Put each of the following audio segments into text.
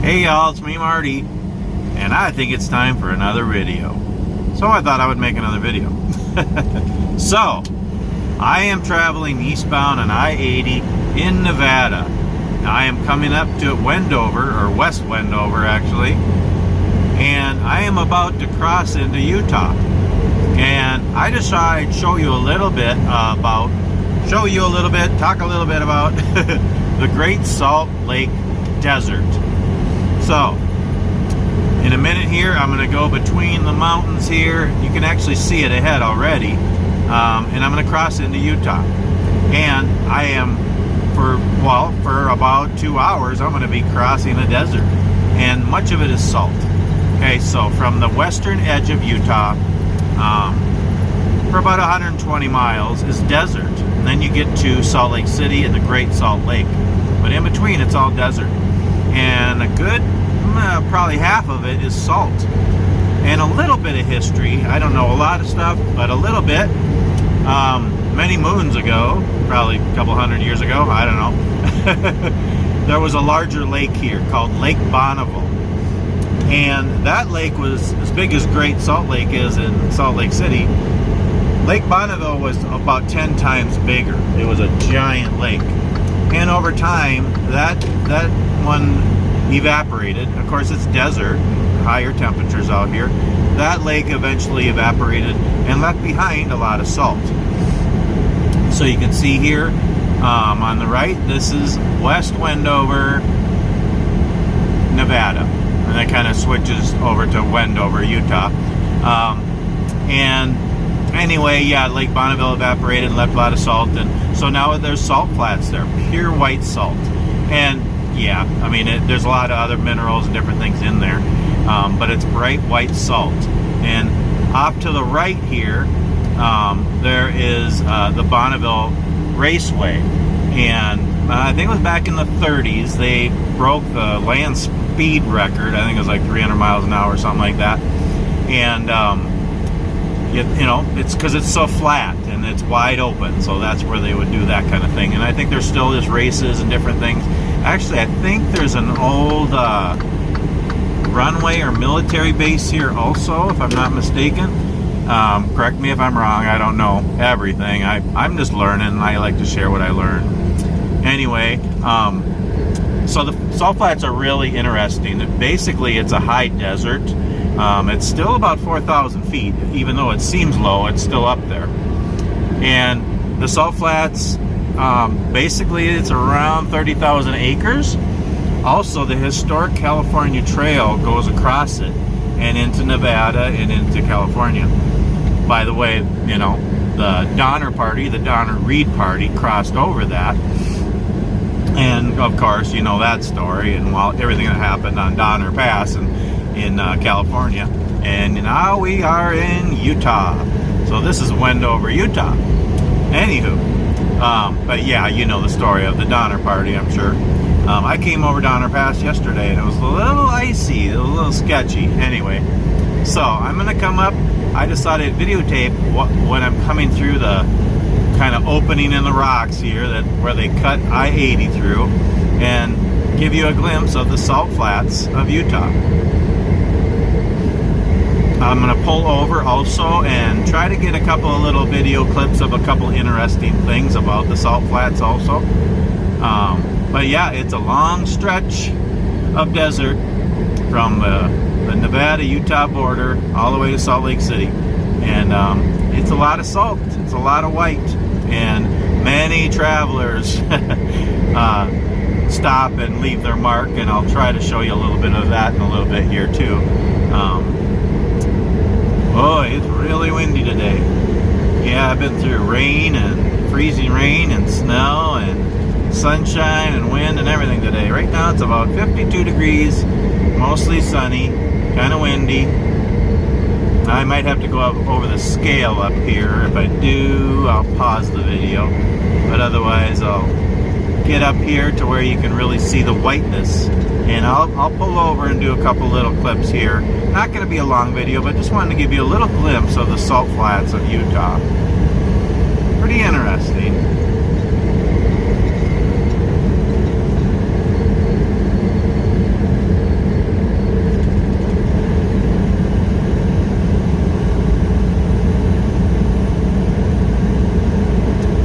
Hey y'all, it's me Marty, and I think it's time for another video. So I thought I would make another video. So, I am traveling eastbound on I-80 in Nevada. I am coming up to Wendover, or West Wendover actually, and I am about to cross into Utah. And I just thought I'd show you a little bit talk a little bit about the Great Salt Lake Desert. So, in a minute here, I'm going to go between the mountains here. You can actually see it ahead already. And I'm going to cross into Utah. And I am, for about 2 hours, I'm going to be crossing a desert. And much of it is salt. Okay, so from the western edge of Utah, for about 120 miles is desert. And then you get to Salt Lake City and the Great Salt Lake. But in between, it's all desert. And a good, probably half of it is salt. And a little bit of history. I don't know a lot of stuff, but a little bit. Many moons ago, probably a couple hundred years ago, I don't know, there was a larger lake here called Lake Bonneville. And that lake was as big as Great Salt Lake is in Salt Lake City. Lake Bonneville was about 10 times bigger. It was a giant lake. And over time, that one evaporated. Of course, it's desert, higher temperatures out here. That lake eventually evaporated and left behind a lot of salt. So you can see here on the right, this is West Wendover, Nevada. And that kind of switches over to Wendover, Utah. And anyway, yeah, Lake Bonneville evaporated and left a lot of salt. And so now there's salt flats there, pure white salt. And yeah, I mean, there's a lot of other minerals and different things in there. But it's bright white salt. And off to the right here, there is the Bonneville Raceway. And I think it was back in the 30s, they broke the land speed record. I think it was like 300 miles an hour or something like that. And, you know, it's because it's so flat and it's wide open. So that's where they would do that kind of thing. And I think there's still just races and different things. Actually, I think there's an old runway or military base here also, if I'm not mistaken. Correct me if I'm wrong. I don't know everything. I'm just learning. I like to share what I learn. Anyway, so the salt flats are really interesting. Basically, it's a high desert. It's still about 4,000 feet. Even though it seems low, it's still up there. And the salt flats, basically, it's around 30,000 acres. Also, the historic California Trail goes across it and into Nevada and into California. By the way, you know, the Donner Party, the Donner-Reed Party crossed over that. And, of course, you know that story and everything that happened on Donner Pass in California. And now we are in Utah. So this is Wendover, Utah. Anywho, but yeah, you know the story of the Donner Party, I'm sure. I came over Donner Pass yesterday and it was a little icy, a little sketchy. Anyway, so I'm going to come up. I decided to videotape when I'm coming through the kind of opening in the rocks here where they cut I-80 through and give you a glimpse of the salt flats of Utah. I'm going to pull over also and try to get a couple of little video clips of a couple interesting things about the salt flats also. But yeah, it's a long stretch of desert from the Nevada-Utah border all the way to Salt Lake City. And it's a lot of salt. It's a lot of white. And many travelers stop and leave their mark. And I'll try to show you a little bit of that in a little bit here too. Oh, it's really windy today. Yeah, I've been through rain and freezing rain and snow and sunshine and wind and everything today. Right now it's about 52 degrees, mostly sunny, kind of windy. I might have to go up over the scale up here. If I do, I'll pause the video. But otherwise, I'll get up here to where you can really see the whiteness. And I'll pull over and do a couple little clips here. Not going to be a long video, but just wanted to give you a little glimpse of the salt flats of Utah. Pretty interesting.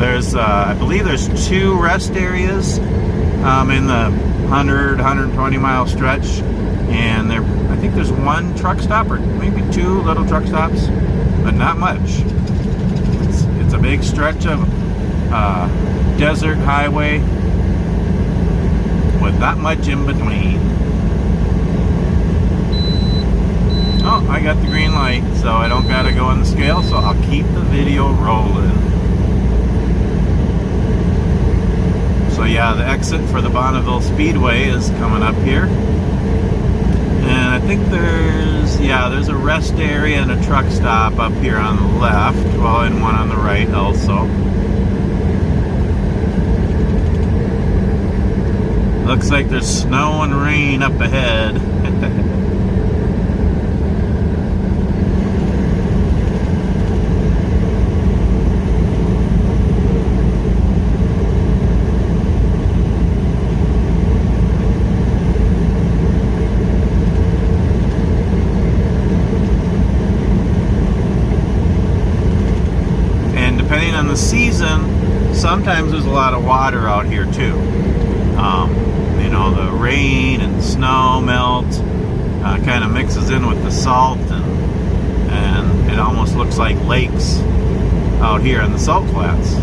There's, I believe there's 2 rest areas in the 120 mile stretch, and I think there's 1 truck stop, or maybe 2 little truck stops, but not much. It's a big stretch of desert highway with not much in between. Oh, I got the green light, so I don't gotta go on the scale, so I'll keep the video rolling. So yeah, the exit for the Bonneville Speedway is coming up here. And I think there's a rest area and a truck stop up here on the left, well, and one on the right also. Looks like there's snow and rain up ahead. Depending on the season, sometimes there's a lot of water out here too. You know, the rain and snow melt kind of mixes in with the salt, and it almost looks like lakes out here in the salt flats.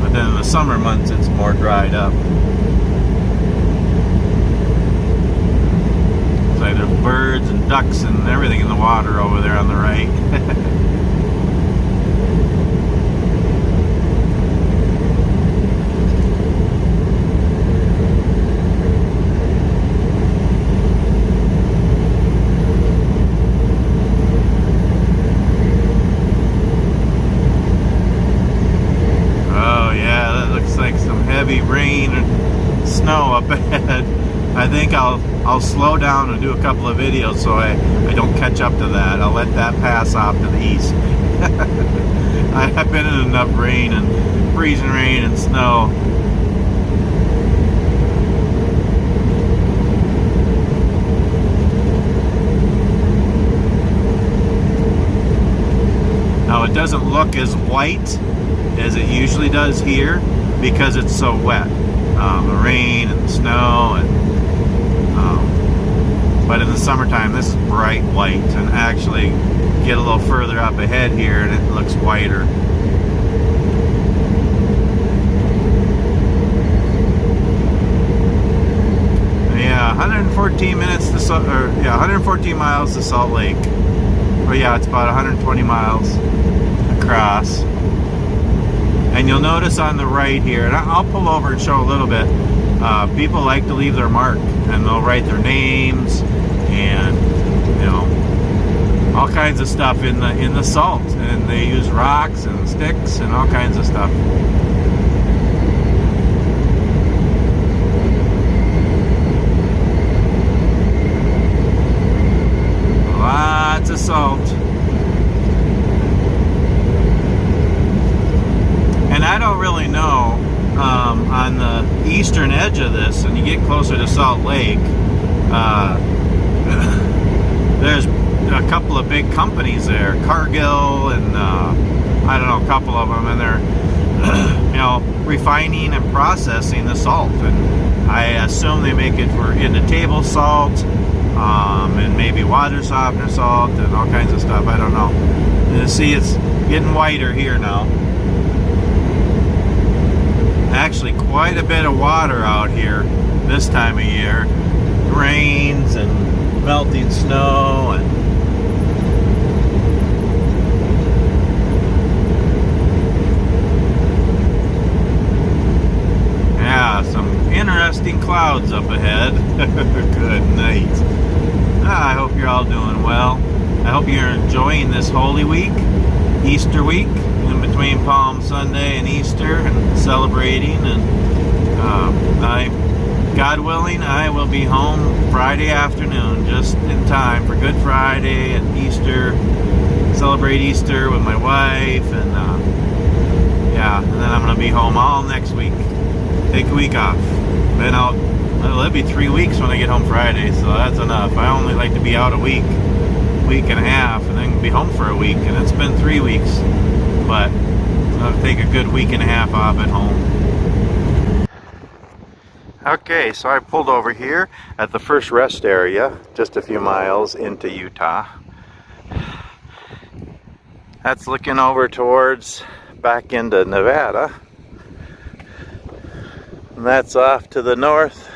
But then in the summer months, it's more dried up. It's like there's birds and ducks and everything in the water over there on the right. Heavy rain and snow up ahead. I think I'll slow down and do a couple of videos so I don't catch up to that. I'll let that pass off to the east. I've been in enough rain and freezing rain and snow. Now it doesn't look as white as it usually does here, because it's so wet, the rain and the snow, but in the summertime this is bright white, and actually get a little further up ahead here and it looks whiter. Yeah, 114 minutes to 114 miles to Salt Lake. But yeah, it's about 120 miles across. And you'll notice on the right here, and I'll pull over and show a little bit, people like to leave their mark, and they'll write their names and, you know, all kinds of stuff in the salt, and they use rocks and sticks and all kinds of stuff. Lots of salt. And I don't really know, on the eastern edge of this, and you get closer to Salt Lake, there's a couple of big companies there, Cargill and I don't know, a couple of them, and they're you know, refining and processing the salt, and I assume they make it into table salt, and maybe water softener salt and all kinds of stuff. I don't know. And you see, it's getting whiter here now. Actually, quite a bit of water out here this time of year. Rains and melting snow, and yeah, some interesting clouds up ahead. Good night. I hope you're all doing well. I hope you're enjoying this Holy Week, Easter week, in between Palm Sunday and Easter, and celebrating. And God willing, I will be home Friday afternoon, just in time for Good Friday and Easter. Celebrate Easter with my wife, and yeah, and then I'm going to be home all next week. Take a week off. Been out, well, it'll be 3 weeks when I get home Friday, so that's enough. I only like to be out a week and a half, and then be home for a week, and it's been 3 weeks. But I'll take a good week and a half off at home. Okay, so I pulled over here at the first rest area, just a few miles into Utah. That's looking over towards back into Nevada. And that's off to the north.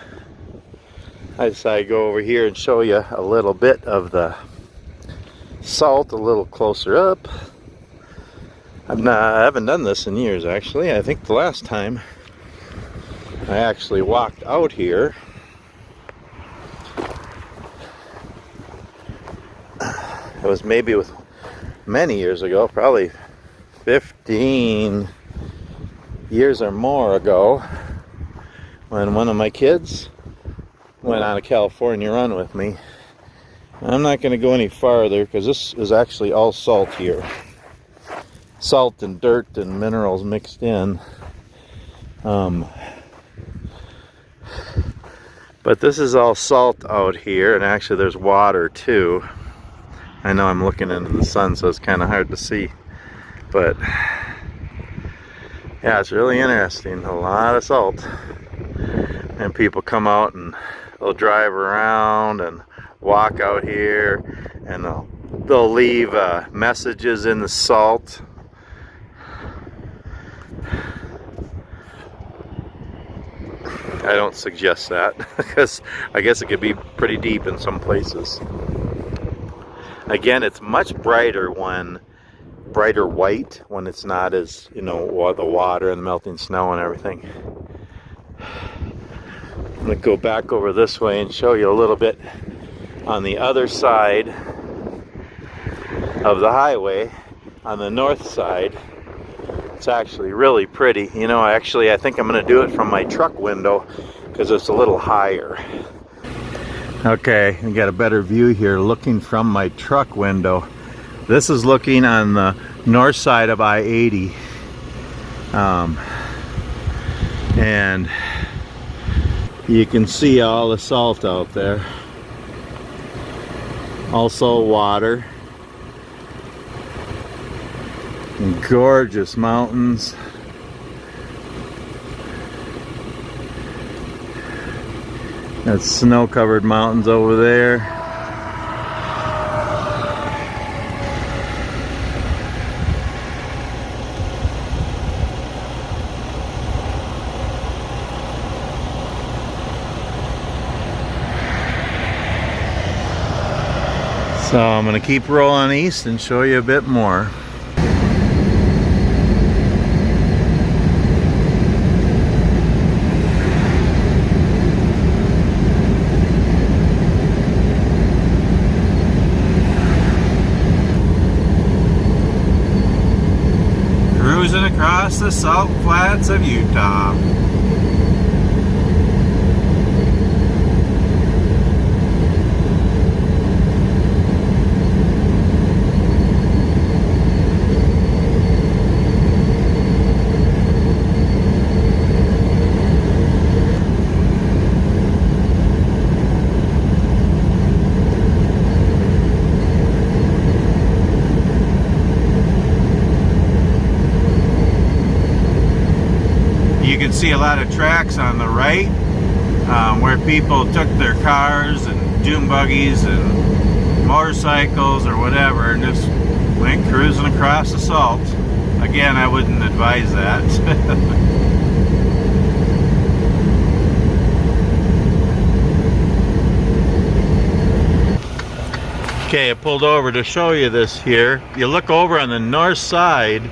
I decided to go over here and show you a little bit of the salt a little closer up. I haven't done this in years, actually. I think the last time I actually walked out here, it was maybe with many years ago, probably 15 years or more ago, when one of my kids went on a California run with me. I'm not going to go any farther because this is actually all salt here. Salt and dirt and minerals mixed in. But this is all salt out here, and actually there's water too. I know I'm looking into the sun, so it's kind of hard to see. But yeah, it's really interesting. A lot of salt. And people come out and they'll drive around and walk out here, and they'll leave messages in the salt. I don't suggest that because I guess it could be pretty deep in some places. Again, it's much brighter white when it's not as, you know, the water and the melting snow and everything. I'm going to go back over this way and show you a little bit on the other side of the highway, on the north side. It's actually really pretty. You know, I think I'm going to do it from my truck window because it's a little higher. Okay, we got a better view here looking from my truck window. This is looking on the north side of I-80. And you can see all the salt out there. Also water. And gorgeous mountains. That's snow-covered mountains over there. So I'm going to keep rolling east and show you a bit more. Cruising across the salt flats of Utah. You can see a lot of tracks on the right where people took their cars and dune buggies and motorcycles or whatever and just went cruising across the salt. Again, I wouldn't advise that. Okay, I pulled over to show you this here. You look over on the north side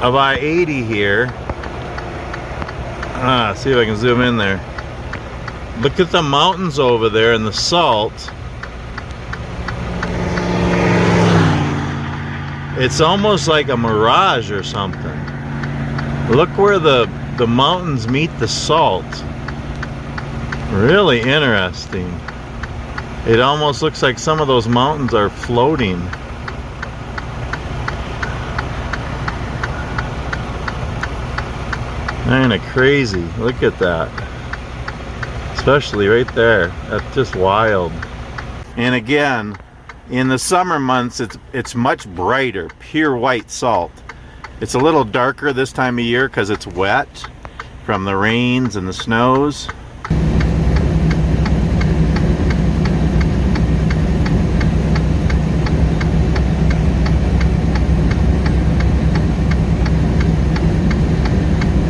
of I-80 here. See if I can zoom in there. Look at the mountains over there and the salt. It's almost like a mirage or something. Look where the mountains meet the salt. Really interesting. It almost looks like some of those mountains are floating. Kind of crazy. Look at that. Especially right there. That's just wild. And again, in the summer months, it's much brighter, pure white salt. It's a little darker this time of year because it's wet from the rains and the snows.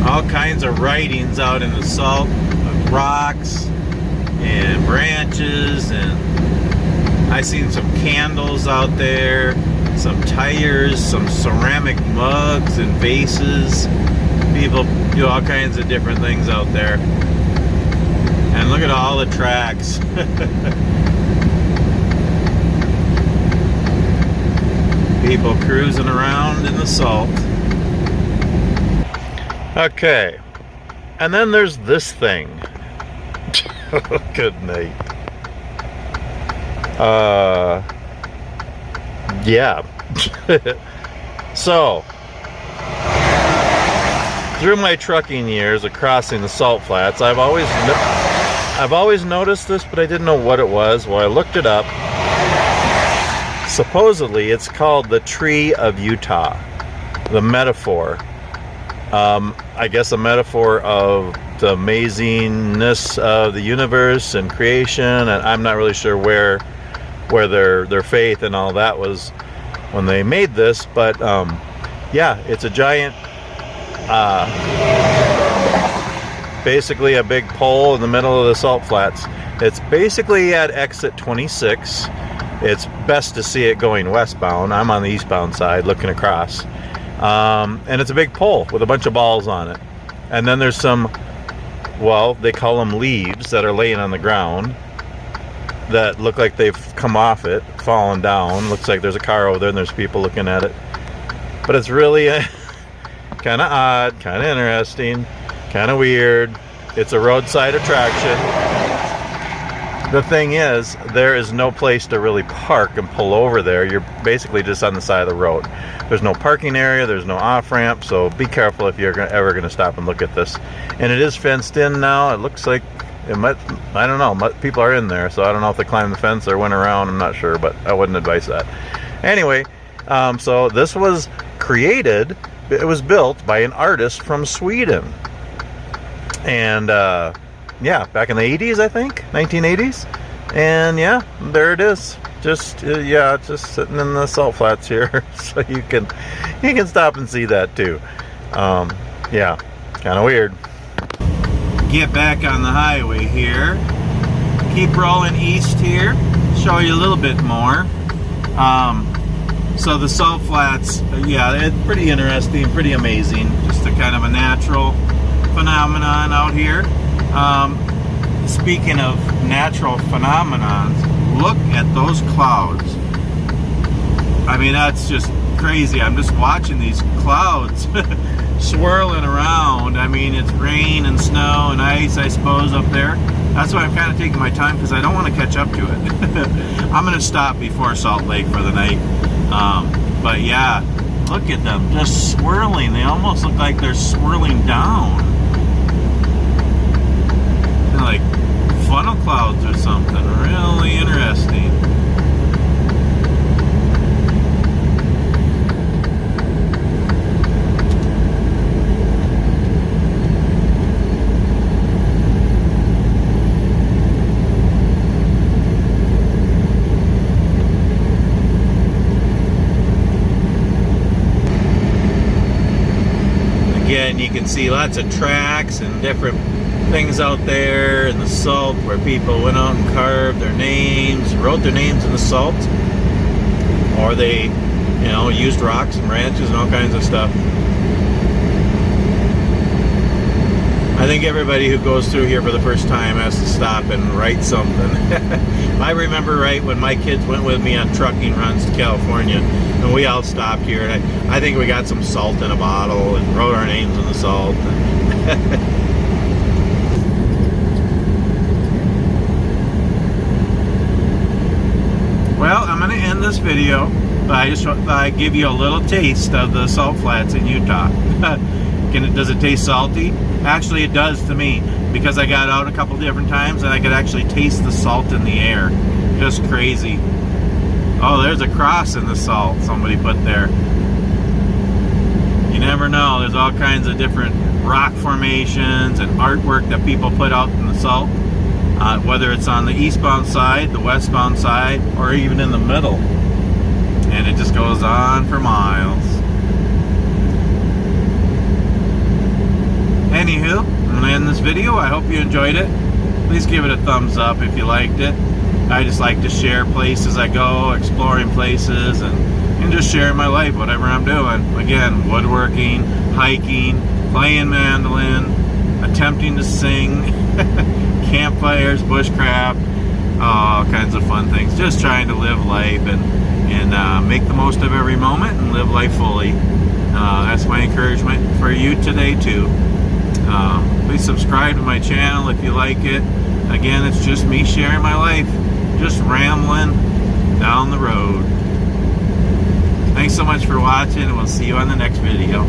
All kinds of writings out in the salt, rocks and branches, and I seen some candles out there, some tires, some ceramic mugs and vases. People do all kinds of different things out there. And look at all the tracks. People cruising around in the salt. Okay, and then there's this thing. Good night. Yeah. So, through my trucking years of crossing the salt flats, I've always noticed this, but I didn't know what it was. Well, I looked it up. Supposedly, it's called the Tree of Utah. The metaphor. I guess a metaphor of the amazingness of the universe and creation, and I'm not really sure where their faith and all that was when they made this, but yeah, it's a giant, basically a big pole in the middle of the salt flats. It's basically at exit 26. It's best to see it going westbound. I'm on the eastbound side looking across. And it's a big pole with a bunch of balls on it. And then there's some, well, they call them leaves that are laying on the ground that look like they've come off it, fallen down. Looks like there's a car over there and there's people looking at it. But it's really kind of odd, kind of interesting, kind of weird. It's a roadside attraction. The thing is, there is no place to really park and pull over there. You're basically just on the side of the road. There's no parking area, there's no off-ramp, so be careful if you're ever going to stop and look at this. And it is fenced in now. It looks like it might, I don't know, people are in there, so I don't know if they climbed the fence or went around, I'm not sure, but I wouldn't advise that. Anyway, so this was created, it was built by an artist from Sweden. And, yeah, back in the 80s, I think, 1980s. And yeah, there it is. Just yeah, just sitting in the salt flats here, so you can stop and see that too. Yeah, kind of weird. Get back on the highway here. Keep rolling east here. Show you a little bit more. So the salt flats, yeah, it's pretty interesting, pretty amazing. Just a kind of a natural phenomenon out here. Speaking of natural phenomenons, look at those clouds. I mean, that's just crazy. I'm just watching these clouds swirling around. I mean, it's rain and snow and ice, I suppose, up there. That's why I'm kind of taking my time, because I don't want to catch up to it. I'm going to stop before Salt Lake for the night. But yeah, look at them just swirling. They almost look like they're swirling down. Like funnel clouds or something. Really interesting. Again, you can see lots of tracks and different things out there in the salt where people went out and carved their names, wrote their names in the salt, or they, you know, used rocks and branches and all kinds of stuff. I think everybody who goes through here for the first time has to stop and write something. I remember right when my kids went with me on trucking runs to California, and we all stopped here, and I think we got some salt in a bottle and wrote our names in the salt. Well, I'm going to end this video, but I just thought I'd give you a little taste of the salt flats in Utah. Does it taste salty? Actually, it does to me, because I got out a couple different times and I could actually taste the salt in the air. Just crazy. Oh, there's a cross in the salt somebody put there. You never know. There's all kinds of different rock formations and artwork that people put out in the south, whether it's on the eastbound side, the westbound side, or even in the middle. And it just goes on for miles. Anywho, I'm going to end this video. I hope you enjoyed it. Please give it a thumbs up if you liked it. I just like to share places I go, exploring places, and just sharing my life, whatever I'm doing. Again, woodworking, hiking, playing mandolin, attempting to sing, campfires, bushcraft, all kinds of fun things. Just trying to live life and make the most of every moment and live life fully. That's my encouragement for you today too. Please subscribe to my channel if you like it. Again, it's just me sharing my life, just rambling down the road. Thanks so much for watching, and we'll see you on the next video.